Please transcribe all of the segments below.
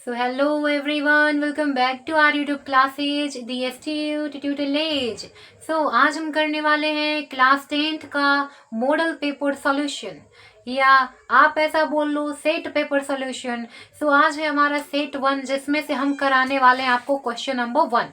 So hello everyone, welcome back to our YouTube classes, the STU Tutelage. So आज हम करने वाले हैं क्लास 10th का मॉडल पेपर सॉल्यूशन या आप ऐसा बोल लो सेट पेपर सॉल्यूशन. सो आज है हमारा सेट 1 जिसमें से हम कराने वाले हैं आपको क्वेश्चन नंबर 1.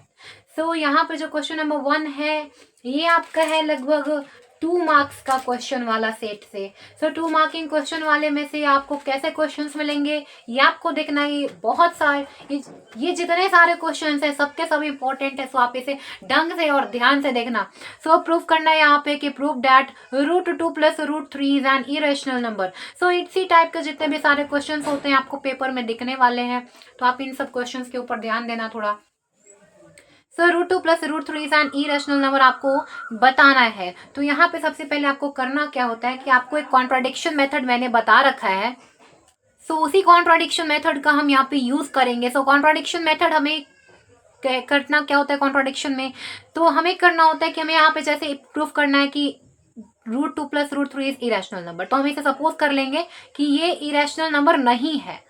सो यहाँ पे जो क्वेश्चन नंबर 1 है ये आपका है लगभग 2 मार्क्स का क्वेश्चन वाला सेट से. सो 2 मार्किंग क्वेश्चन वाले में से आपको कैसे क्वेश्चंस मिलेंगे ये आपको देखना है. बहुत सारे ये जितने सारे क्वेश्चंस हैं सबके सब इंपॉर्टेंट है. सो आप इसे ढंग से और ध्यान से देखना. सो प्रूफ करना है यहाँ पे कि proof that √2 + √3 is an irrational number. So इसी टाइप के जितने भी सारे क्वेश्चन होते हैं आपको पेपर में दिखने वाले हैं. तो आप इन सब क्वेश्चन के ऊपर ध्यान देना थोड़ा. सो √2 + √3 इज एन इरेशनल नंबर आपको बताना है. तो यहाँ पे सबसे पहले आपको करना क्या होता है कि आपको एक कॉन्ट्राडिक्शन मेथड मैंने बता रखा है. सो उसी कॉन्ट्राडिक्शन मेथड का हम यहाँ पे यूज करेंगे. सो कॉन्ट्राडिक्शन मेथड हमें करना क्या होता है कॉन्ट्राडिक्शन में, तो हमें करना होता है कि हमें यहाँ पे जैसे प्रूफ करना है कि √2 + √3 इज इरेशनल नंबर. तो हम इसे सपोज कर लेंगे कि ये इरेशनल नंबर नहीं है.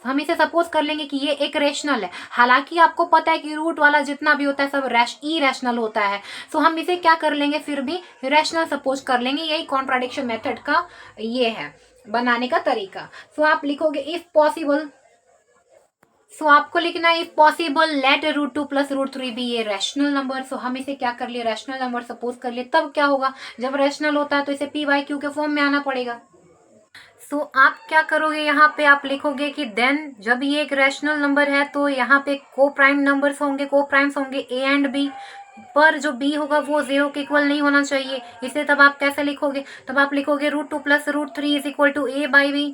हम इसे सपोज कर लेंगे कि ये एक रेशनल है. हालांकि आपको पता है कि रूट वाला जितना भी होता है सब इरेशनल होता है. सो हम इसे क्या कर लेंगे फिर भी रेशनल सपोज कर लेंगे. यही कॉन्ट्राडिक्शन मेथड का ये है बनाने का तरीका. सो आप लिखोगे इफ पॉसिबल. सो आपको लिखना है इफ पॉसिबल लेट √2 + √3 भी ये रैशनल नंबर. सो हम इसे क्या कर लिए रैशनल नंबर सपोज कर लिए. तब क्या होगा जब रैशनल होता है तो इसे p/q के फॉर्म में आना पड़ेगा. सो आप क्या करोगे यहाँ पे आप लिखोगे कि देन जब ये एक रैशनल नंबर है तो यहाँ पे को प्राइम नंबर्स होंगे, को प्राइम्स होंगे a एंड b, पर जो b होगा वो 0 के इक्वल नहीं होना चाहिए. इसे तब आप कैसे लिखोगे, तब आप लिखोगे √2 + √3 इज इक्वल टू a/b,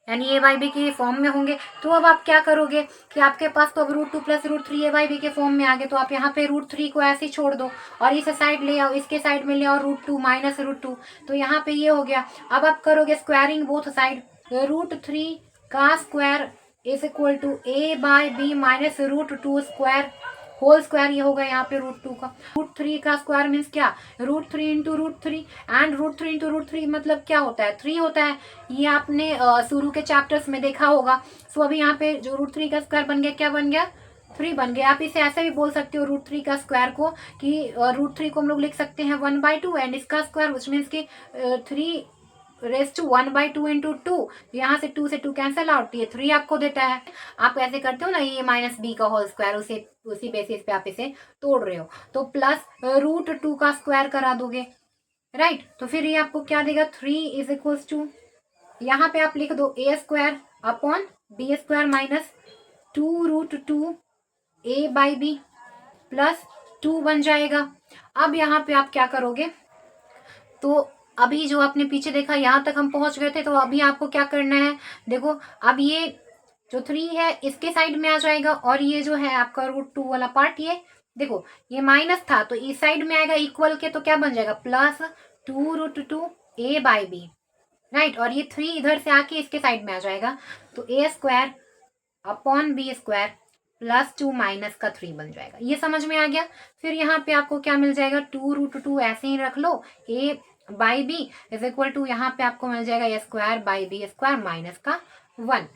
यानी a/b के फॉर्म में होंगे. तो अब आप क्या करोगे कि आपके पास तो अब √2 + √3 a/b के फॉर्म में आ गए. तो आप यहाँ पे √3 को ऐसे ही छोड़ दो और इस साइड ले आओ, इसके साइड में ले आओ √2 - √2. तो यहाँ पे ये हो गया. अब आप करोगे स्क्वायरिंग बोथ साइड. √3 का square is equal to a/b - √2 square whole square. ये होगा यहाँ पे √2 का. √3 का स्क्वायर मीन्स क्या, √3 × √3 एंड √3 × √3 मतलब क्या होता है 3 होता है. ये आपने शुरू के चैप्टर्स में देखा होगा. सो अभी यहाँ पे जो √3 का स्क्वायर बन गया क्या बन गया 3 बन गया. आप इसे ऐसे भी बोल सकते हो √3 का स्क्वायर को कि √3 को हम लोग लिख सकते हैं 1/2 एंड इसका स्क्वायर विच मीन्स की 3 1/2 × 2. यहाँ से 2 से 2 कैंसिल आउट, ये 3 आपको देता है. आप ऐसे करते हो ना a - b का होल स्क्वायर, उसी बेसिस पे आप इसे तोड़ रहे हो. तो प्लस √2 का स्क्वायर करा दोगे राइट. तो फिर ये आपको क्या देगा 3 इज इक्वल्स टू, यहाँ पे आप लिख दो a² upon b² minus 2√2 a/b plus 2 बन जाएगा. अब यहाँ पे आप क्या करोगे, तो अभी जो आपने पीछे देखा यहाँ तक हम पहुंच गए थे. तो अभी आपको क्या करना है, देखो अब ये जो 3 है इसके साइड में आ जाएगा और ये जो है आपका √2 वाला पार्ट, ये देखो ये माइनस था तो इस साइड में आएगा इक्वल के. तो क्या बन जाएगा प्लस 2√2 a/b राइट. और ये 3 इधर से आके इसके साइड में आ जाएगा. तो a² upon b² plus 2 minus का 3 बन जाएगा. ये समझ में आ गया. फिर यहाँ पे आपको क्या मिल जाएगा 2√2 ऐसे ही रख लो a/b इज इक्वल टू, यहाँ पे आपको मिल जाएगा a²/b² माइनस का 1.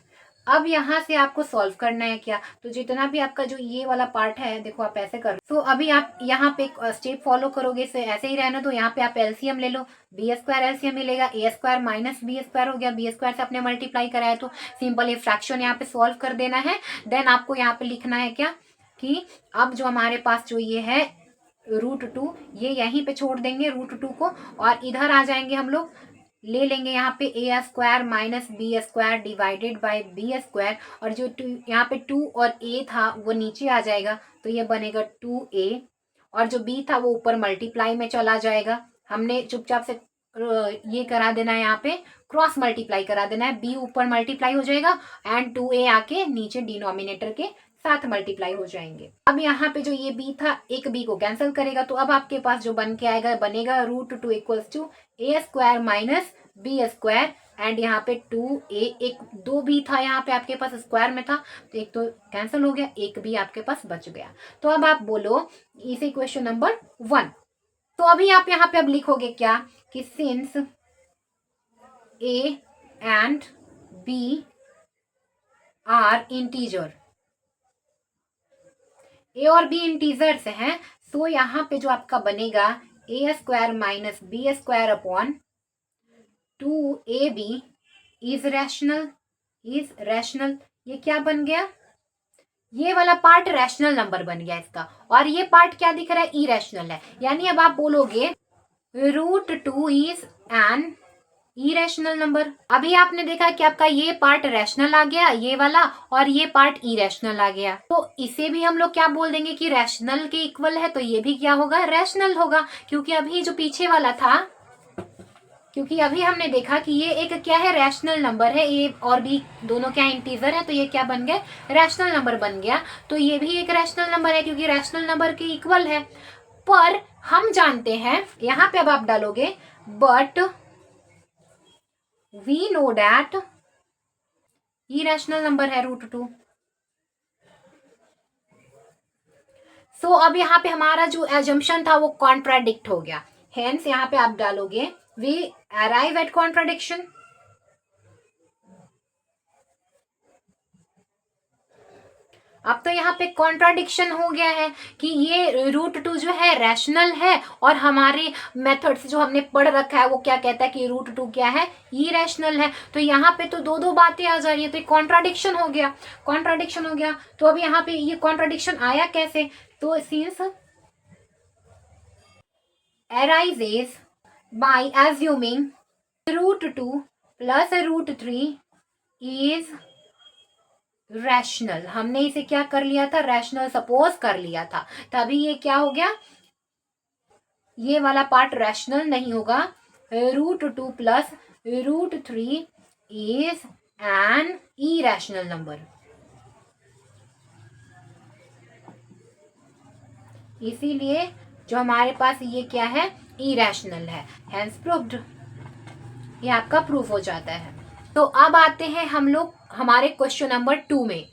अब यहाँ से आपको सॉल्व करना है क्या, तो जितना भी आपका जो ये वाला पार्ट है देखो आप ऐसे कर. तो अभी आप यहाँ पे एक स्टेप फॉलो करोगे, इसे ऐसे ही रहना. तो यहाँ पे आप एलसीएम ले लो, b² एलसीएम मिलेगा, a² माइनस b² हो गया, b² से आपने मल्टीप्लाई कराया तो सिंपल ये फ्रैक्शन यहाँ पे सॉल्व कर देना है. देन आपको यहाँ पे लिखना है क्या कि अब जो हमारे पास जो ये है √2 ये यहीं पे छोड़ देंगे √2 को और इधर आ जाएंगे हम लोग, ले लेंगे यहाँ पे a² minus b² divided by b². और जो यहाँ पे 2 और a था वो नीचे आ जाएगा तो ये बनेगा 2a और जो b था वो ऊपर मल्टीप्लाई में चला जाएगा. हमने चुपचाप से ये करा देना है, यहाँ पे क्रॉस मल्टीप्लाई करा देना है. b ऊपर मल्टीप्लाई हो जाएगा एंड 2a आके नीचे डिनोमिनेटर के साथ मल्टीप्लाई हो जाएंगे. अब यहाँ पे जो ये b था एक b को कैंसिल करेगा. तो अब आपके पास जो बन के आएगा बनेगा √2 equals to a² minus b² and यहाँ पे 2a, एक 2b था यहाँ पे आपके पास स्क्वायर में था तो एक तो कैंसिल हो गया, एक b आपके पास बच गया. तो अब आप बोलो इसे क्वेश्चन नंबर 1. तो अभी आप यहाँ पे अब लिखोगे क्या कि since a and b are integer A और बी इंटीजर्स हैं, तो यहाँ पे जो आपका बनेगा A square minus B square upon 2ab is rational. ये क्या बन गया, ये वाला पार्ट रैशनल नंबर बन गया इसका, और ये पार्ट क्या दिख रहा है, इरेशनल है। यानी अब आप बोलोगे √2 इज एन इरेशनल नंबर। अभी आपने देखा कि आपका ये पार्ट रैशनल आ गया, ये वाला, और ये पार्ट इरेशनल आ गया, तो इसे भी हम लोग क्या बोल देंगे कि रैशनल के इक्वल है, तो ये भी क्या होगा, रैशनल होगा। क्योंकि अभी जो पीछे वाला था, क्योंकि अभी हमने देखा कि ये एक क्या है, रैशनल नंबर है, ए और बी दोनों क्या इंटीजर है, तो ये क्या बन गया, रैशनल नंबर बन गया। तो ये भी एक रैशनल नंबर है क्योंकि रैशनल नंबर के इक्वल है। पर हम जानते हैं, यहां पे अब आप डालोगे but we know that irrational number है √2। सो अब यहाँ पे हमारा जो एजम्पशन था वो कॉन्ट्राडिक्ट हो गया, हेंस यहाँ पे आप डालोगे वी अराइव एट कॉन्ट्राडिक्शन। अब तो यहाँ पे कॉन्ट्राडिक्शन हो गया है कि ये √2 जो है रैशनल है, और हमारे मेथड से जो हमने पढ़ रखा है वो क्या कहता है कि √2 क्या है, इरेशनल है। तो यहाँ पे तो दो बातें आ जा रही है, तो कॉन्ट्राडिक्शन हो गया, कॉन्ट्राडिक्शन हो गया। तो अब यहाँ पे ये कॉन्ट्राडिक्शन आया कैसे, तो since arises by assuming √2 plus √3 is rational, हमने इसे क्या कर लिया था, रैशनल सपोज कर लिया था, तभी ये क्या हो गया, ये वाला पार्ट रैशनल नहीं होगा। √2 plus √3 is an irrational number, इसीलिए जो हमारे पास ये क्या है, इरेशनल है, हेंस प्रूव्ड, ये आपका प्रूफ हो जाता है। तो अब आते हैं हम लोग हमारे क्वेश्चन नंबर 2 में।